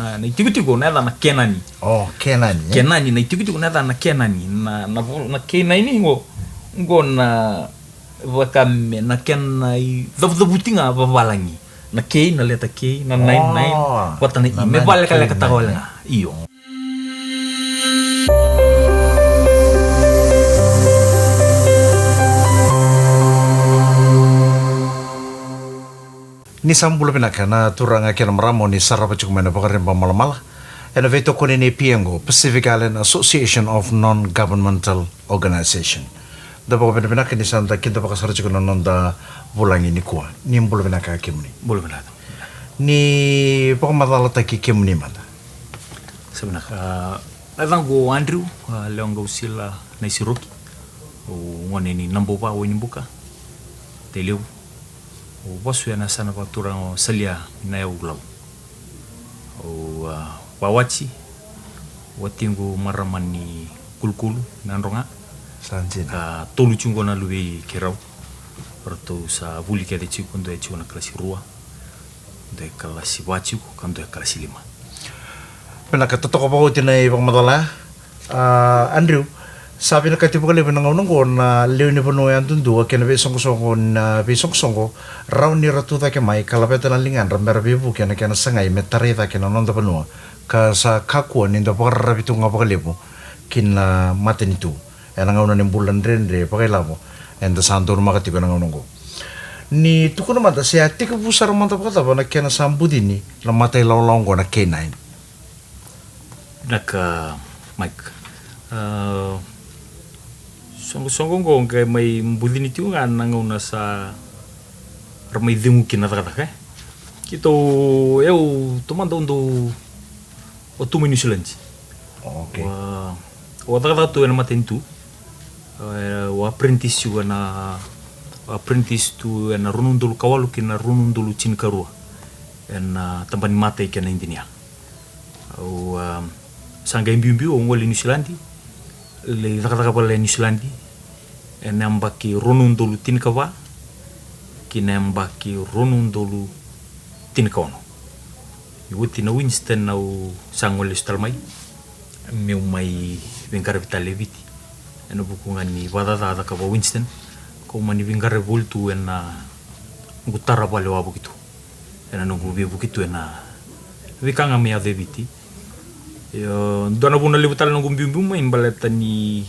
na itiko na na kenani. Oh, kenani. Kenani na itiko na kenani na kenani ngo na wakame na kenai dabutinga babalangi. Na kei na leta kei na nine watana I me vale kala katagola iyo. Ni sambula pinaka na turanga kena maramo ni sarapa cukup mana pakarin pamalamala. Ena veto kone ne piengo Pacific Island Association of Non-Governmental Organization. Da paka pinaka ni santa kita paka sarapa cukup nonda bulangi ni kuah. Ni mbula pinaka kimni. Bulu pinaka. Ni paka madala taki kimni mata. Sebenarnya, adang go Andrew leong go sila na isiroki. O ngone ni nambo pa o nimbuka. Teleu. O wasu ya nasana pa turang o salia na ya ulau. O wawachi watingu maramani kulkulu nanronga. Sanjina. Ka tolu chungo na luwe kerau. Perto sa buli kia de chiku ndo ya chiku na klasi rua. Ndo ya klasi wachi ko ndo ya klasi 5. Pinaka totoko pa uti na ipang madala. Andrew, sabi na katipo ka liban ng unang na liw ni Panoyan tundu kaya na bisong-songo na bisong-songo raw ni ratuta kaya may kalapeta na lingan ramera bibu kaya na sangay metarita kaya na nonda Panoa ka sa kakuan nindo pakarapito nga pakalipo kina matin ito yan ang unang bulan rin pakilamo and the santo makatipo ng unang ko ni tuko naman ta siya tika pusar man ta pakatapa na kaya na sambudi ni na matay lawlaw ko na K9 naka Mike songong kay may mbudin ito nga nanguna sa ramay dingukin na taka kito tumanda undo o 2 minutes lang okay wa taka tu na matentu wa apprentice yu na apprentice tu na runundul kawalu kina runundul cinkarua na tambani mate kena intinya o sangga imbiu o ngoli New Zealandi le taka pala New Zealandi enambaki runundulu tinkawa kinambaki runundulu tinkaono iwuti na Winston na sangole stalmai meu mai vingare vitaleviti eno bukungan ni wadada ka ba Winston ko mani vingare voltu ena ngutara pale wa bukitu ena no bukitu ena vikanga me aveviti yo dona buna libutal no gumbimbu mai imbaletani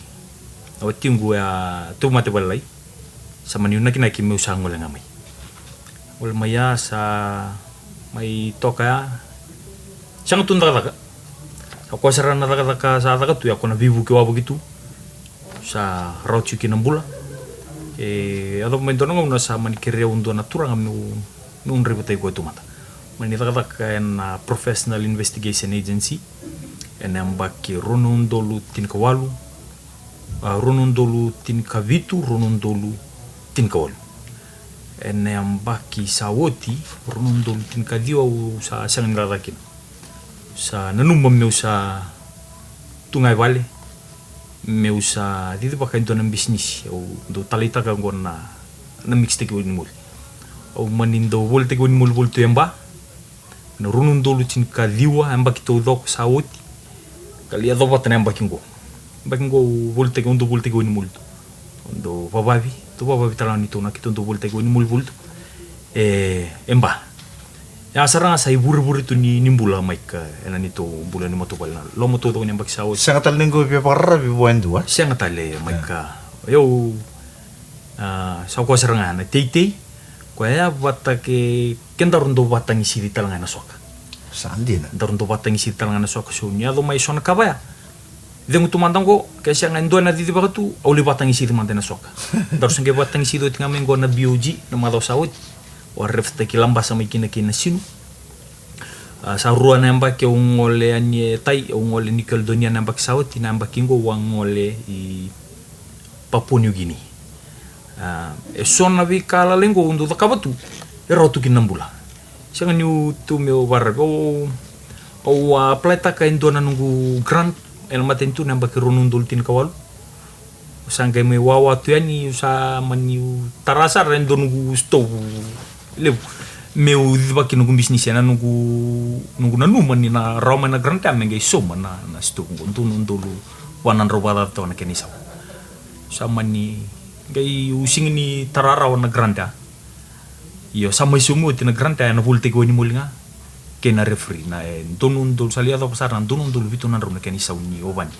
awatingu ya tu mate balai sama ni unaki naki meu sangol ngamai wal maya sa mai toka sang tunda ka ako sarana ka sa ka tu ya kona vivu ke wa begitu sa rochu kinambula ado mai dona ngona sa mani kere undo natura ngam no ributai ko tu mata mani ka en professional investigation agency en ambaki runundolu tinkawalu runundolu tinkavitu runundolu tinkawalu en ambaki sawoti runundolu tinkadiwa sa sangin rarakin sa nanumba meu sa tungai vale meu sa dito pa kayo ng business o do talita ka na mixte ko mul o manindo volte ko mul volto yamba na runundolu tinkadiwa ambaki to dok sawoti kali ado pa tanem bakingo volte ko undo volte ko ni multo undo babavi talani to na kito undo volte ko ni mul volto emba ya sarang sa ibur-bur itu ni nimbula maika ena nito bulan ni moto balna lo moto to ni ambak sawo sangat linggo pe parra bi buendua sangat ale maika yo sa ko sarang na tei ko ya bata ke kendarundo batang isi di talanga na soka sandina darundo batang isi di talanga na soka sunya do mai sona kabaya dengu tumandang ko kasi ang ando na dito ba tu auli batang isi di mantena soka darus nge batang isi do tinga mengo na bioji na madaw sawit o refte kilamba sa may kinakina sino sa ruwa na yamba ke ungole anye tay ungole nickel donya na yamba sawit tinamba kingo wangole i Papua New Guinea sona vi kala lengo undo takabatu erotu kinambula siya nga niyo tumeo barab o apply ta ka indo na nungu grant el matentu na yamba kirunundul tinkawalu sangay may wawa to yan sa maniu tarasa rendo nungu stove lebu meu dibaki nungu bisnis na nungu na numa ni na roma na grande amenga isoma na stu nguntu wanan robada to na kenisa sama ni gai using ni tarara wana grande yo sama isumu tina grande na volte ko ni mulinga kena refri na ntunundul saliado pasar na ntunundul vitu na roma kenisa ni obani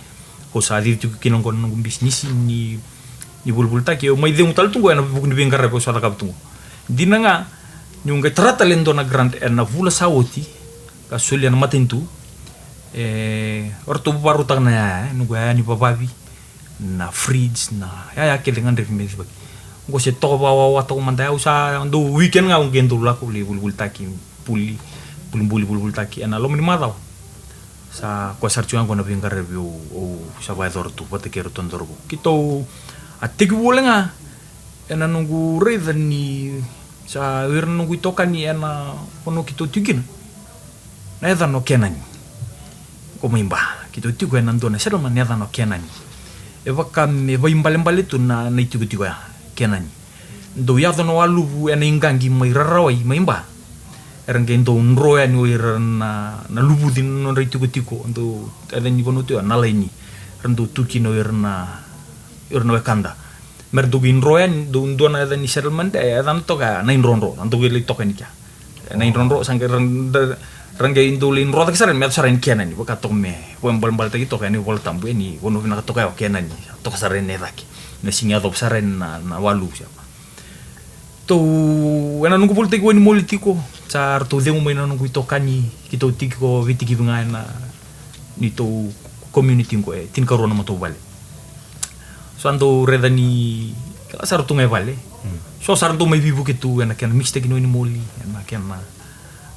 ko sa di tu kinong kon nungu bisnis ni bulbul taki o mai de mutal tungo na buku ni bengara ko sa takap tungo dinanga nyunga trata lendo na grande na vula sawoti ka sulia na matentu orto baru tang na nungu ya ni bababi na fridge na ya ke dengan ref mes bagi ngo se to wa to manda usa ndo weekend nga ngendo la ko le bulbul taki bulbul taki ana lo ni madaw sa ko sarchu ngo na bengara review o sa ba dortu pate kero tondorbo kito atik bulenga ena nungu reda ni sa wir nungu toka ni ena ono kito tigin na eda no kenani ko mimba kito tigo ena ndona sero man eda no kenani e vaka me vai mbale tu na tigo ya kenani ndo ya no alu ena ingangi mai rarawai mimba erang ndo nro ya ni na lubu din no tigo ndo eda ni bono tu na laini rendo tukino irna kanda merdu ginroen do ndona da ni settlement dan to ka nain ronro anto gele to ka nika nain ronro sangke rangge indo lin ro ta saren met saren kenan ni baka to me won bal tagi to ka ni wol tambu ni wono na to ka kenan ni to ka saren ne daki na singa do saren na walu siapa to ena nungu politik woni politiko sar to de mo ina nungu to kani kito tiko vitiki bunga na ni to community ko tin karona mo to bale so ando reda ni kala sar tu ngai vale so sar tu mai vivu ketu ena ken mixte kino ni moli ena ken na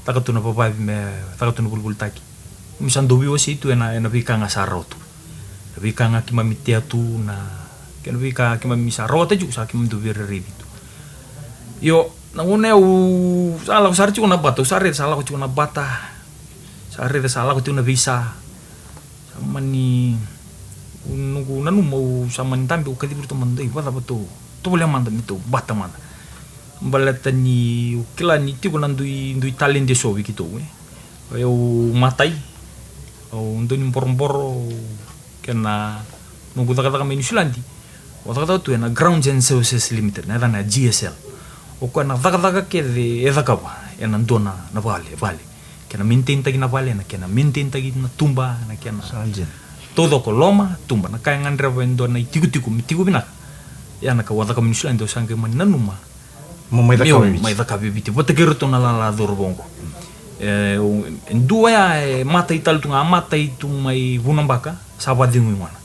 takatu na papa me takatu na bulbul taki misando biwa si tu ena vika nga sarot vika nga kimamitia tu na ken vika kimamisa rota ju sa kim du vir ribitu yo nangune u sala sar chu na bata sar sala chu na bata sar sala chu na visa samani nunggu nanu mau sama nitambi ukati burto mandai wala bato to boleh manda mito bata manda balata ni ukila ni tigo ndui talent de sobi kito eu matai o ndoni pormbor kena nunggu taka menu silandi wata tu na ground and services limited na GSL o kana taka ke de edakaba ena ndona na vale kena maintain tagi na vale na kena maintain tagi na tumba na kena sanjen todo koloma tumba na kaya ngandra wendo na tigu binak ya na kawata kami nusulan do sangke mananuma mai dakabi biti bota geruto na la dorbongo dua ya mata ital tunga mata itu mai bunambaka sabadingu mana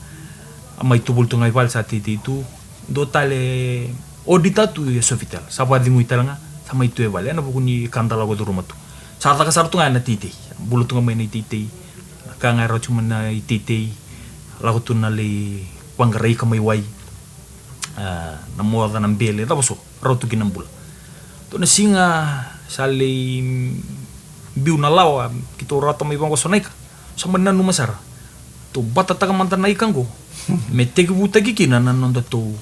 mai tubul tunga ipal sati itu do tale odita tu sofitel sabadingu italanga sama itu vale na bukuni kantala go durumatu sarta kasar tunga na titi bulu tunga mai na titi kanga ro cuma na titi lagu tu nali panggarai kamai wai na moda na bele da baso rotu kinambula to na singa sali biu na lawa kito rata mai bango sonaika sama nanu masara to bata taga mantan nai kango metegi buta gikina na nonda to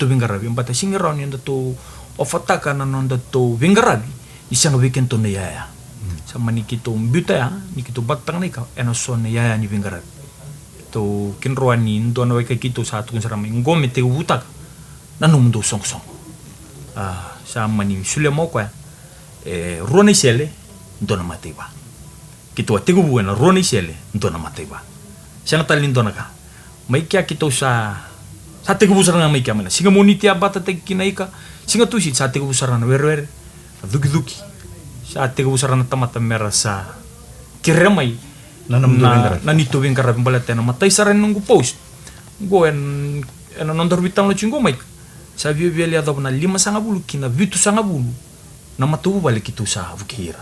bingarabi bata singa rauni nonda to ofataka na nonda to bingarabi isang weekend to na yaya sama ni kito biuta ya ni kito batang nai ka eno son na yaya ni bingarabi to kinroani ndo na wai kito satu kun sarama ngome te utak nanum do song sama ni sule mo kwa roni sele ndo na mateba kito ategu buena roni sele ndo na mateba sang talin ndo na ka mai kya kito sa tegu busarana mai kya mana singa moniti abata te kinaika singa tu si sa tegu busarana wer duki sa tegu busarana tamata merasa kiremai na nito bing karabing balatena matay sa rin nung post go en nondor bitang lo chingo mai sabi beli ada na 5 bulu kina vitu bulu na matubu balik itu sa vukira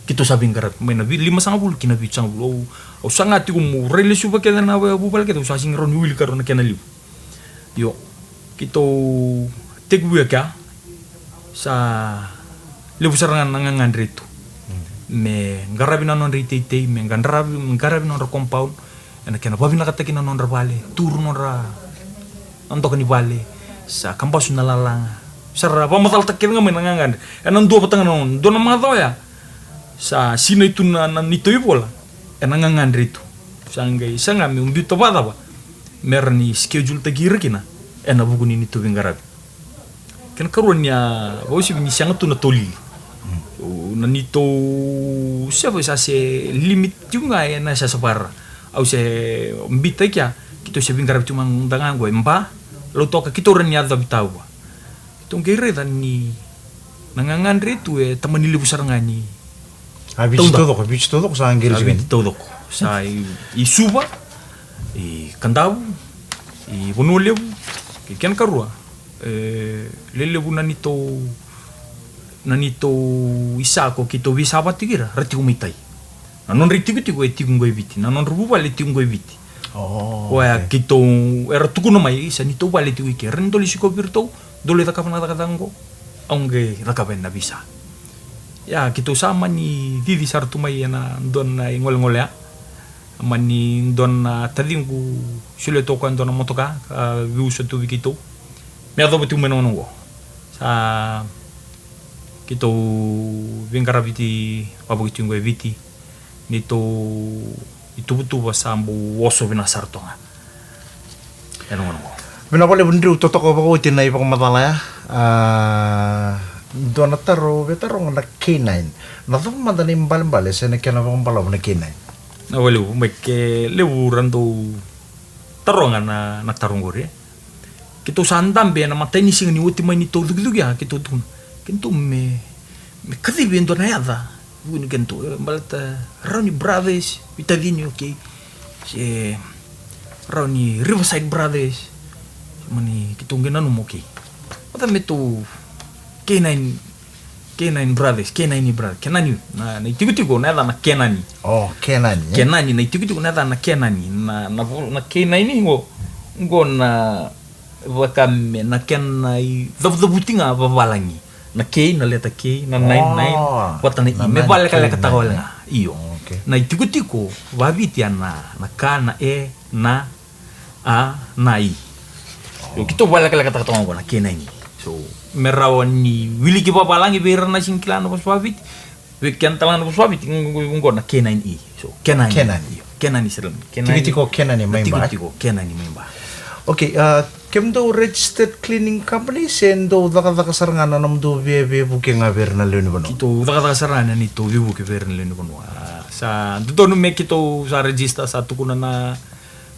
kito sabing karab may na 5 bulu kina vitu bulu o sangati ko mo relasyon ba kaya na bubal kito sa sing ron wil karon na kenaliw yo kito tegbuya ka sa lebusaran nangangandrito me ngarabi na non ritete me ngarabi non compound ena kena babi nakataki na non vale tur non ra anto kani vale sa kampus na lalanga Sara pa matal takir nga menangangan. Enan dua patangan non. Dona mga ya. Sa sina itu na nito ipola. Enangangan rito. Sanggay sanga mi umbito bata ba. Meron ni schedule tagir kina. Ena bugun ini tu bingarabi. Kan karuan niya bawsi ni sanga tu na toli. Na nito siapa sa se limit juga ya na sa sapar. Au se umbita kya. Kito se bingarabi cuma dangan gue mpa. Lo toka kito ren niya dabitawa. Itong kere dan ni nangangan rito teman nili besar ngani. Habis itu dok sa anggil Habis itu dok sa isuba kandau bonulebu kian karua lelebu nanito isako kito bisa batigira rati umitai. Nanon riti kito tinggo ebiti. Nanon rubu bali tinggo ebiti. Wah kito era tukuno mai sa nito bali tinggo ke rendo lisiko birto dole takapana takatango aunque rakaben na bisa. Ya kito sama ni didi sartu mai na don na ngol-ngol ya. Mani don na tadingu sule tokan don motoka viuso tu kito. Me ado betu menongo. Sa kito vingarabiti pabu kitingo eviti nito itu betu basambu woso bina sartonga. Ya nongo. Menapa le bundru totok apa ko tinai pa matala ya. Dona taro betaro na K9. Na to madani mbal se ne kana pa mbalo na K9. Na walu make lewu rando taronga na tarongore. Kito sandam be na mateni sing ni ultima ni to dugdug ya kito tun. Kento me kadibi ndo na yada. Wini kento balta Roni Brothers vitadini okay. Se Roni Riverside Brothers. Mani kitong ginano mo kay. Wata meto K9 brothers, K9 brother, Kenani na itigutigo na na Kenani. Oh, Kenani. Kenani na itigutigo na Kenani na K9 ngo na wakame na Kenai dabutinga babalangi. Na K na leta K na 99 wata na I me bale kala katawal nga. Iyo. Na itigutigo babitian na K na E na A na I. So kito bala kala katatango na K9. So merawan ni wili ki babalangi bera na singkilano pas babit. Weekend talano pas babit ngo na K9E. So Kenani seram. Tigitiko Kenani may ba? Tigitiko Kenani may ba. Okay, kemdo registered cleaning company sendo daka sarangana namdo bebe buking aber na leno bano. Kito daka sarangana nito bibu ke ber na leno bano. Sa dono me kito sa register sa tukuna na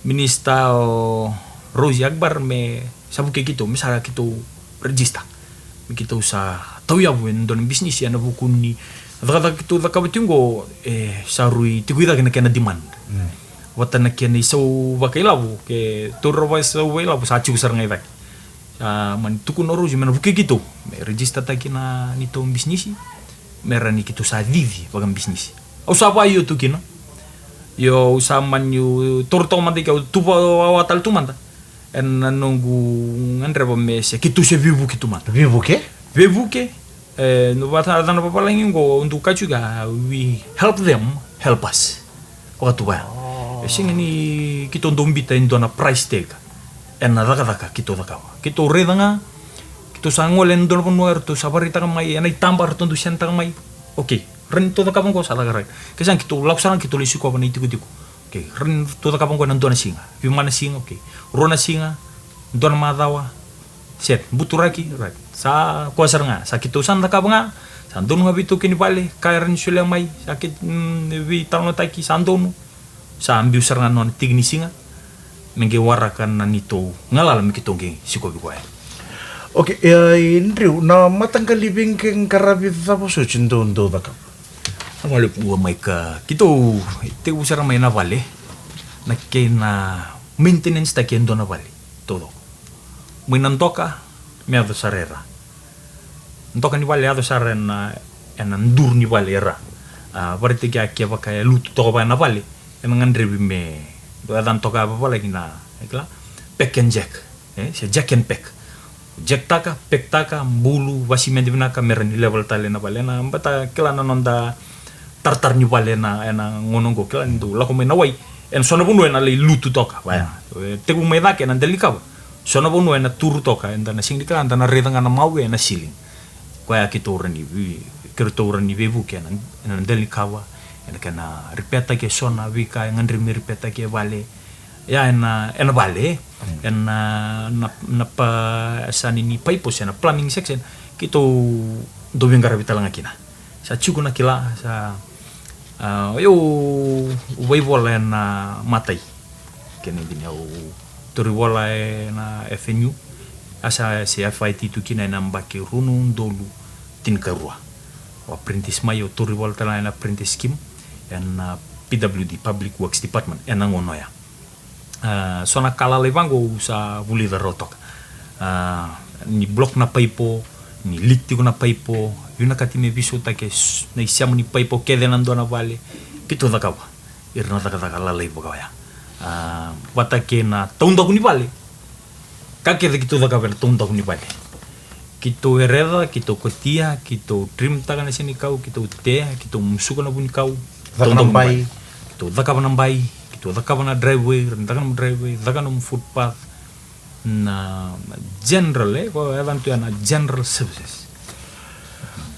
minista o Rosie Akbar me sabuke kito misara kito register. Kito sa tawiabu don business ya na bukun ni daka kito daka betungo sarui tiguida kena demand. Watan na kena iso bakailabu ke turro ba iso bakailabu sa acu besar ngai man tukun Rosie mana buke kito me register ta kena nito business merani kito sa vivi bagam business. Au sa pa yo tukina. Yo usaman yo torto mandi ka tupa awatal tumanda. En nunggu ngandre ba mese kitu se vivu kitu man. Vivu ke? No bata dana papa langi ngo untuk kacuga we help them help us. Waktu ba. Sing ini kita ndombita indona price tag. En daka kita daka. Kita redanga kita sangolen don ponuer to sabarita kamai anai tambar tondu sentang mai. Okay. Ren to daka pangko sala garai. Kesan kita laksaran kita lisiko apa niku tiku. Okay, ren to daka pangko nandona singa. Vimana singa okay. Rona singa don madawa set buturaki right sa kuasar nga sakit usan daka nga sandon nga bitu kini pale kairan sula mai sakit wi tano taki sandon sa ambiusar nga non tigni singa menge warakan nanito ngalala mikitongge siko bi kwai. Okay, Indriu na matanggal libing keng karabit tapos so chindo daka. Ang po may ka kito te usar may na vale na kena maintenance ta kendo na vale todo muy nantoka me ado sarera ntoka ni vale ado sarena en andur ni vale era berarti kaya kaya pakai lutu toko pa na vale en ngandre me do adan toka apa lagi na ikla pack and jack se jack and pack jack taka pack taka bulu wasi mendi binaka merani level tale na vale na bata kila na nonda tartar ni vale na ngonongo kila ndu la ko me na wai en sona bunu en ale lutu toka vaya te ku me da ke nan delikaba sona bono ena turu toka enda na sing dikala na reda ngana mau ena siling kwa kito rani kirto rani bebu kena ena deli kawa ena kana ripeta ke sona vika ngandri mi ripeta ke vale ya ena vale ena na pa sani ni paipo ena plumbing section kito do vengara vitalanga kina sa chuku na kila sa yo waivola na matai kene dinya torivola na FNU asa se FIT tu kina na mbake runu ndolu tinkarua o apprentice mayo torivola tala na apprentice scheme and PWD Public Works Department and ngono ya sona kala levango sa vulida rotok ni blok na paipo ni likti na paipo yuna katime viso ta ke na isiamu ni paipo kede nando na vale kito dakawa irna daka la lei boka ya wata ke na taunda kuni vale ka ke kito dakawa na taunda kuni vale kito hereda kito kotia kito trim taga na sini kau kito te kito musuka na buni kau Daka nambai. kito dakawa nambai kito dakawa na driveway rentaka na driveway daka na footpath na general ko evantu na general services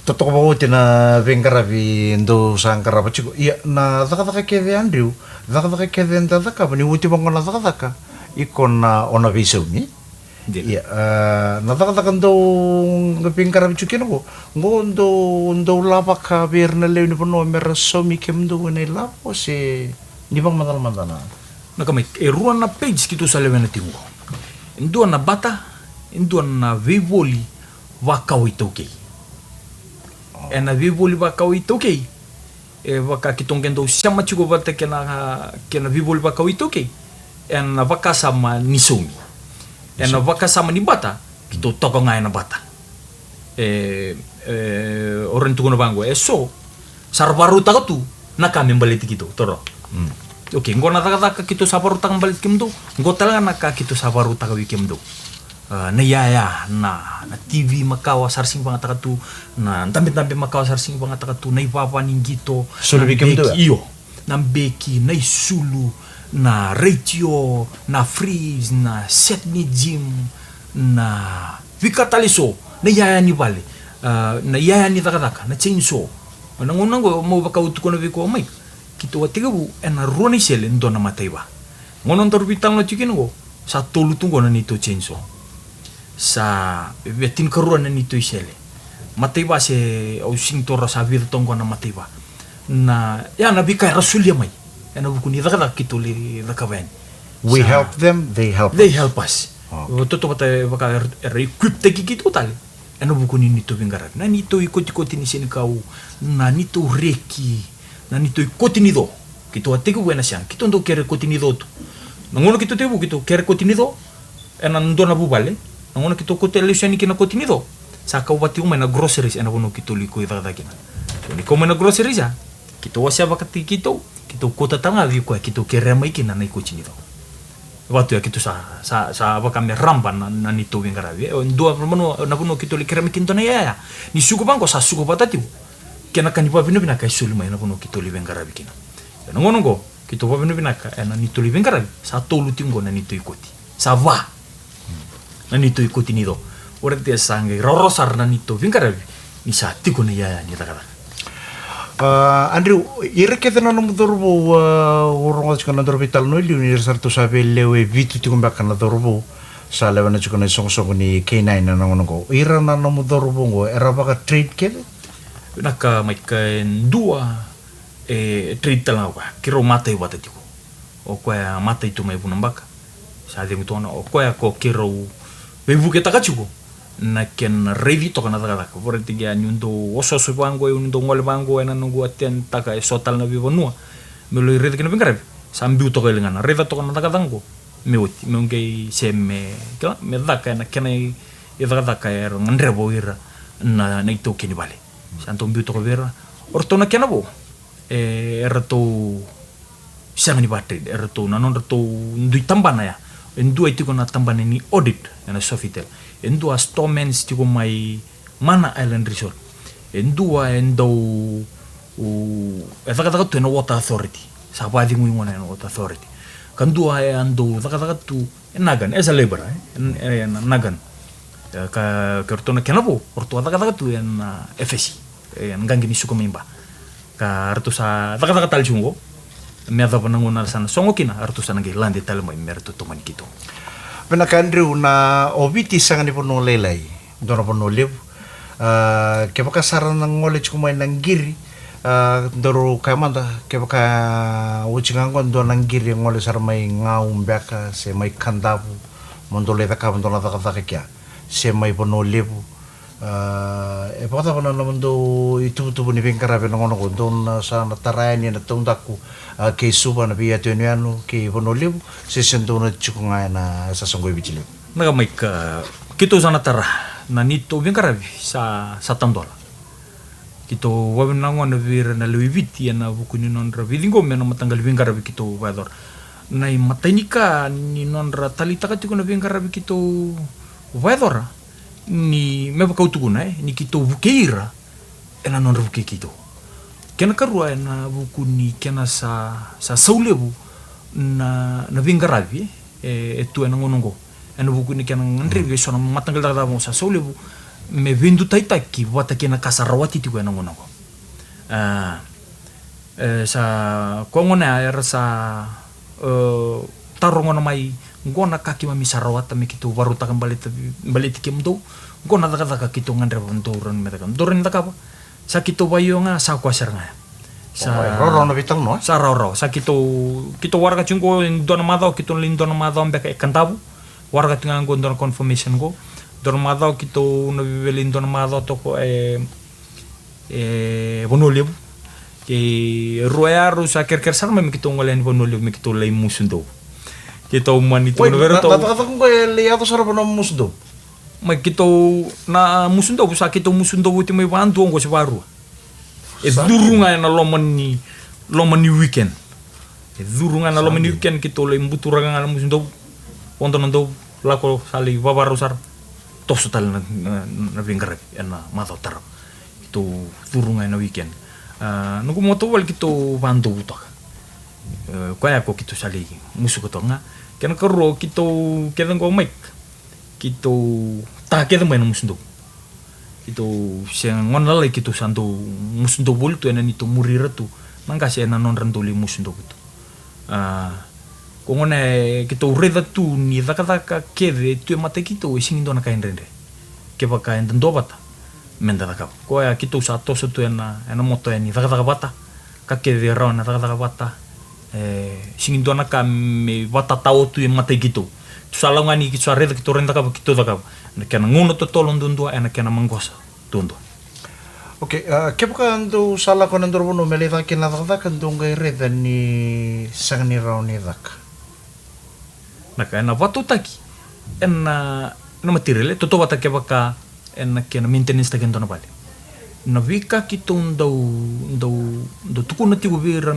Toto ko na vengaravi ndo sangkara pachiko iya na daka keve Andrew daka keve ndaka bani uti bango na daka ikon na ona viso ni iya na daka ndo ngapingaravi chukin ko ndo lapa ka berna le ni pono mera somi kemdo ne lapo se ni bang mandal mandana na kami ruan na page kito sa lewen na tingo ndo na bata ndo na vivoli wakau itoke ena vivoli wakau itoke waka kitongendo siama chugo bata kena vivoli wakau itoke ena waka sama nisomi ena waka sama ni bata kito toko ngai na bata orang tu kono bango so sarbaru takatu na kami baliti kito toro Oke, ngona taka kito sabaru taka balik kimdo, ngotala naka kito sabaru taka wikimdo. Na yaya na TV makawa sarsing banga taka tu, na tambe makawa sarsing banga taka tu, na ipapa ninggito, Sulu wikimdo ya? iyo, na beki, na isulu, na radio, na freeze, na set ni gym, na vikataliso, na yaya ni bale, na yaya ni taka na chainsaw. Nangonango mo baka utuko na wiko mai. Kito watigabu ena ruani sele ndona mataiwa ngonon torbitang na chikin go sa tolu tungo na nito chainsaw sa betin karuan na nito isele mataiwa se au sing tora sa vir tongo na mataiwa na ya na bika rasulia mai ena bukuni daga kito li dakawen we help them they help us Okay. toto bata baka equip teki kito tali ena bukuni nito bingara na nito ikoti ni sini kau na nito reki na nito kotinido kito atego buena siang kito ndo kere kotinido tu nangono kito tebu kito kere kotinido ena ndo na bubale nangono kito kotele siani kina kotinido saka ubati uma na groceries ena bono kito liko idada kina so ni koma na groceries ya kito wasia bakati kito kota tanga vi ko kito kere mai kina na kotinido watu ya kito sa bakame ramba na nito wingaravi ndo bono na bono kito likere mai kinto na ya ni suko bango sa suko patati kena kan ipa bina kai sulu mai na bono kito li bengarabi kina na ngono go kito pa bina ka na nito li bengarabi sa tolu tingo na nito ikoti sa va na nito ikoti nido ora te sangue rorosar na nito bengarabi ni sa tiko na ya ni takara Andrew ire kete na no dorbo urong chikana dorbo tal no li universitar to sabe lewe vitu tikumba kana dorbo sa lewe na chikana song ni K9 na ngono go ira na no dorbo go era baka trade kete naka mai ka dua trade tala wa kiro mate wata tiko o kwa mate tu mai bunambaka sa de mutona o kwa ko kiro bevu ke takachuko na ken revi to kana taka por tiga nyundo oso so bango undo ngol bango ena nungu aten taka sotal na vivo nua me lo irede kena bengare sambiu to kelengana reda to kana taka tango me oti me ngai seme kala me daka na kena i daka er ngandrebo ira na ito kini bale santo mbiu to vera ortona kena bo erto samani battery erto nanon erto ndui tambana ya endu itu kona tambana ni audit na sofitel endu astomens tiko mai mana island resort endu endo etaka tu no water authority sa padi ngui ngona no water authority kandua ando taka tu nagan esa lebra nagan ka kertona kenapo orto taka tu FSI ngangini suka mimba ka artusa taka tal jungo me ada pananguna sana songokina artusa ngi lande tal mai merto to manikito pena Andrew na obiti sangan ni pono lelai dona pono lev ke baka saran ng knowledge ko may nanggiri doro kamanda ke baka uchingangon do nanggiri ngole sar may ngaum baka se may kandabu mondole ta ka mondole ta kya se may pono lev pata pono naman do itu ni bengkara pe ngono ko don sa natarani na tungdaku ke suba na biya tueniano ke pono lev se sento na chukunga na sa songoi bichile naga mai ka kito sana tara na nito bengkara sa tandola kito wabin nango na vir na lewiti na bukuni nonra vidingo me na matanggal bengkara kito wador na matainika ni nonra talita katiko na bengkara kito wador ni me bakautukuna ni kito bukeira ena nonra buke kito kena karua na bukuni kena sa saulebu na bengkara tu ena ngonongo ena bukuni kena ngandri sona matanggal dada mo sa saulebu me vendu taitaki wata kena kasarawati tiku ena ngonongo sa kongona era sa tarongo na mai ngona kaki mami sarawata me kito waruta kan balit kimdo ngona taka kito ngandre banturan metakan doren taka sa kito bayo nga sa kwasar nga sa roro na bitang no sa roro sa kito warga chungo dona mado kito lindona mado ambeka kantabu warga tinga ngo dona confirmation go dona mado kito na bibelin dona mado toko bonolibu ke royaru sa kerker sarma me kito ngolen bonolibu me kito lay musundo kito manito no vero to tata ko liato sarap na musdo ma kito na musundo sa kito musundo buti may bantu ngo sa baru durunga na lomani weekend durunga na lomani weekend kito lay mbutura nga musundo ponto nando lako sali babaru sar toso tal na bengkara na mato tarap kito durunga na weekend nuko moto wal kito bantu butok kaya ko kito sali musu ko nga kena karo kito keda ngo mic kito ta keda mai musundo kito siang ngonala kito santo musundo bulto ena nito murira tu nangka si ena non randoli musundo gitu kongone kito reda tu ni daka kede tu mate kito ising indona kain rende ke baka enden dobata menda daka ko ya kito sa to tu ena moto eni daka bata ka kede rona daka bata singindona ka me bata tau tu mate kito tu salangani kito reda kito renda ka kito daka na kana ngono to tolong dundua ena kana manggosa dundua okay ke baka ando sala ko nandor bono meleta kina daka kandong reda ni sangni rauni daka naka ena watu taki ena material toto wata ke baka ena kena maintenance taki ndona bale na vika kito ndau tukuna tigo bira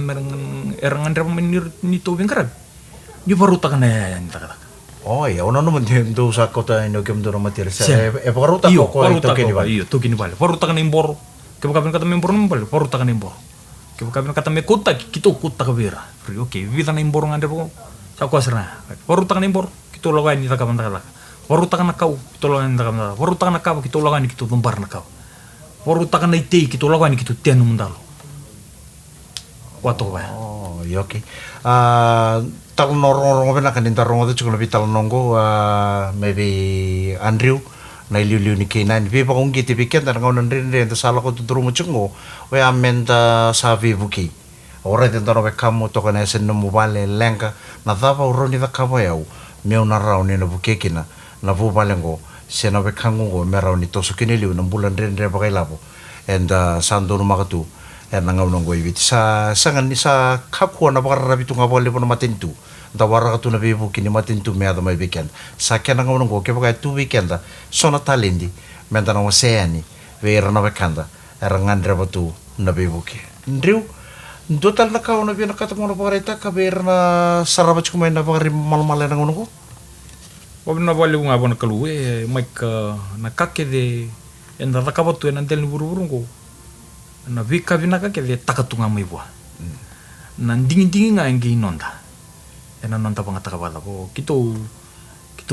erangan rapa menir ni to bengkara ni baru takana yang taka oh ya ono no mendo sa kota ino kem do material sa baru tak ko ito kini bale iyo to kini bale baru takana imbor ke baka kata membor bale baru takana imbor ke baka kata me kota kito kota ka bira okay vida na imbor ngande ro sa ko asra baru takana imbor kito logai ni taka bantaka baru takana kau kito logai ni taka bantaka baru takana kau kito logai ni kito bombar na kau baru takana ite kito logai ni kito tianu mundalo wato ba oh ya okay tal norong bena kan intarong itu cukup lebih tal nonggo maybe Andrew na liu ni K9 vi pa kung giti piken tan ngonon rin ta sala ko tuturo mo chungo we amenta savi buki ora den tano be kamo to kana sen no mobile lenka na dava uroni da kamo yau meu na rauni na buki kina na vu balengo sena be kango go merau ni tosu kini liu na bulan rin pa kai labo and sando no makatu and nangaw go ibit sa sangan ni sa kapko na bakarabi tu ngabole po na matintu da wara ka tu na bibu kini matintu me ada mai weekend sa kena nangaw go ke baka tu weekend so na talindi menta na waseani vera na bekanda erangan reba tu na bibu ke ndriu total na ka na bi na katamo na pakarita ka vera na sarabach ko may na bakari malmale nangaw go wab na bali nga bona kalu mike na kake de enda rakabatu en antel buru-buru ko na vika vinaka ke de takatunga mai bua na dingin nga ngi nonda ena non tapanga takabala po kito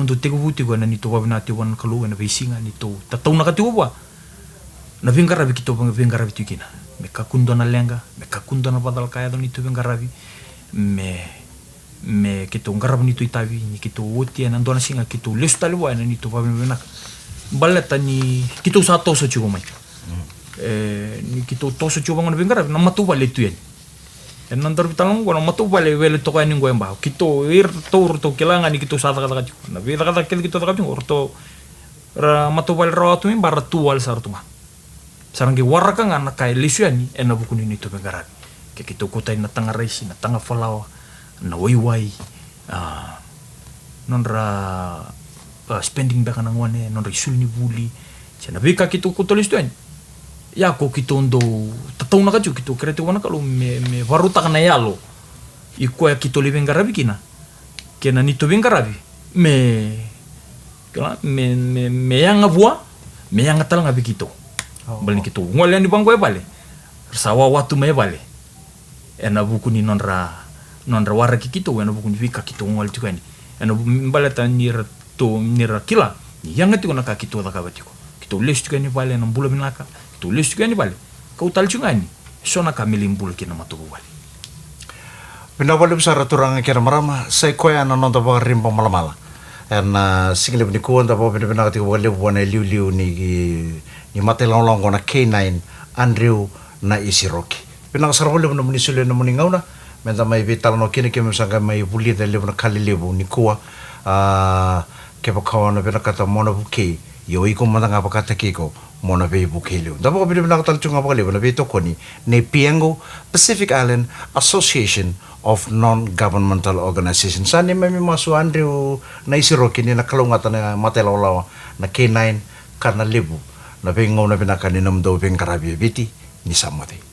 ndu tegu buti ko na nito wabina ti wan kalu na bisinga nito tatau na kati wa na vingarabi kito bang vingarabi tu kina me kakundo na lenga me kakundo na badal kaya do nito vingarabi me kito ngarab nito itavi ni kito woti na ndona singa kito lesu taliwa na nito wabina baleta ni kito sa toso chugo mai ni kito toso chugo na vingarabi na matu bale tu yen en nantor bitalong ko na matu bale wele to kani ngo emba kito to kilanga ni kito sa kata kata na vila kata kito kata orto ra matu bale rawatu mi baratual sartuma sarangi waraka ngana kai lisuani ena bukuni ni to vingarabi ke kito kutai na tanga raisi na tanga falawa na wai non ra spending baka nang wane non risul ni buli sana bika kito kutolis tuan ya ko kito ndo tatau na kaju kito kerete wana kalau me varuta kana yalo iko ya kito living garabi kina nito vingarabi me yang ngabua me yang ngatal ngabi kito bali kito ngolian di bangko bale sawa watu me bale ena buku ni nonra wara kito ena buku ni vika kito ngol juga ni ena balata nira kila yang ngati kona kito da kabatiko kito les juga ni bale na bula minaka kito les juga ni bale kau tal juga ni sona kamilim bula kina matubu bale Bina bale besar turang kira marama sai koya na nonta ba rimpa malamala en single ni ko nda ba bina kati bale buana liu ni mate long kona K9 Andrew na Isiroki bina sarabole na munisule na muningauna menta mai vital no kini kemi sanga mai buli de lebu na kali lebu ni kuwa ke pakawana bina kata mona buke yo iko mandanga pakata kiko mona be buke leu da ba bina kata chunga ba lebu na be to koni ne Piengo Pacific Island Association of Non-Governmental Organizations sani mai masu Andrew na Isiroki ni na kalungata na matelaw na K9 karna lebu na bengo na bina kaninam do beng karabi biti ni samate